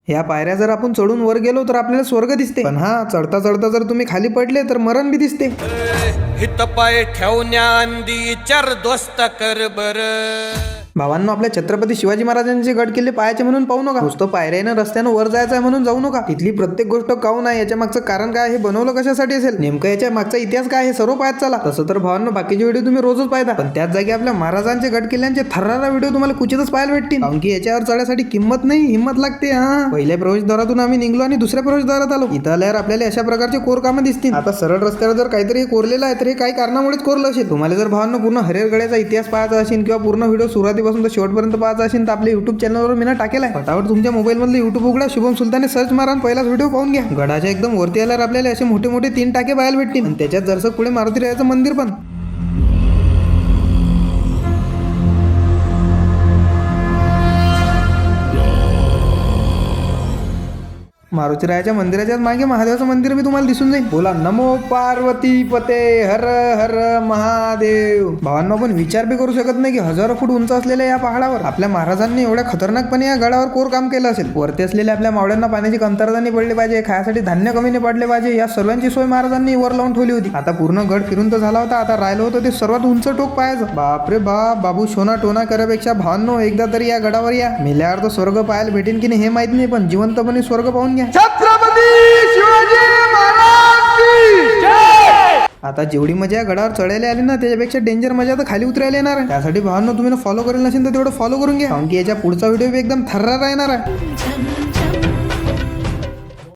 ह्या पायऱ्या जर आपण चढून वर गेलो तर आपल्याला स्वर्ग दिसते, पण हा चढता चढता जर तुम्ही खाली पडले तर मरण बी दिसते. हित पाय ठेवण्याआधी चार दोस्त कर बर. भावांनो, आपल्या छत्रपती शिवाजी महाराजांचे गड किल्ले पाहायचे म्हणून पाहू नका. नुसतं पायऱ्यानं रस्त्यानं वर जायचं आहे म्हणून जाऊ नका. इथली प्रत्येक गोष्ट काऊन आहे, याच्या मागचं कारण काय, हे बनवलं कशासाठी असेल, नेमकं याच्या मागचा इतिहास काय, हे सर्व पाहत चला. तसं तर भावांनो, बाकीचे व्हिडिओ तुम्ही रोजच पाहता, पण त्याच जागी आपल्या महाराजांचे गड किल्ल्यांचे थर्रारा व्हिडिओ तुम्हाला कुठेच पाहायला भेटतील. कारण की याच्यावर चढण्यासाठी किंमत नाही, हिंमत लागते. हा, पहिल्या प्रवेशद्वारातून आम्ही निघलो आणि दुसऱ्या प्रवेशद्वारात आलो. इथं आल्यावर आपल्याला अशा प्रकारचे कोरकामं दिसतील. आता सरळ रस्त्यावर जर काहीतरी कोरलेलं आहे तर हे काही कारणामुळेच कोरलं असेल. तुम्हाला जर भावांनो पूर्ण हरिहरगडाचा इतिहास पाहायचा असेल किंवा पूर्ण व्हिडिओ सुरुवातीपासून तर शेवटपर्यंत पाहायचा असेल तर आपल्या युट्यूब चॅनलवर मी टाकेल आहे. फटाफट तुमच्या मोबाईल मधलं युट्यूब उघडा, शुभम सुलताने सर्च मारा आणि पहिलाच व्हिडिओ पाहून घ्या. गडाच्या एकदम वरती आल्यावर आपल्याला असे मोठे मोठे 3 टाके पाहायला भेटतील आणि त्याच्यात जरसं पुढे मारुती रायाचं मंदिर पण. मारुतीरायाच्या मंदिराच्या मागे महादेवाचं मंदिर मी तुम्हाला दिसून जाईल. बोला नमो पार्वती पते हर हर महादेव. भावांनो, आपण विचार बी करू शकत नाही की 1000 फूट उंच असलेल्या या पहाडावर आपल्या महाराजांनी एवढ्या खतरनाकपणे या गडावर कोर काम केलं असेल. वरती असलेल्या आपल्या मावळ्यांना पाण्याची कमतरता नाही पडली पाहिजे, खाण्यासाठी धान्य कमी नाही पडले पाहिजे, या सर्वांची सोय महाराजांनी वर लावून ठेवली होती. आता पूर्ण गड फिरून तर झाला होता, आता राहिलं होतं ते सर्वात उंच टोक पाहायचं. बापरे बाप, बाबू शोना टोना करण्यापेक्षा भावांनो एकदा तरी या गडावर या. मेल्यावर तर स्वर्ग पाहायला भेटेन की नाही हे माहित नाही, पण जिवंतपणे स्वर्ग पाहून घ्या. छत्रपती शिवाजी महाराज की जय. आता जेवढी मजा या गडावर चढायला आली ना, त्याच्यापेक्षा डेंजर मजा तर खाली उतरायला येणार आहे. त्यासाठी भावांनो, तुम्ही फॉलो करेल नसेल तर तेवढं फॉलो करून घ्या, कारण की याच्या पुढचा व्हिडिओ एकदम थर्रारा येणार आहे.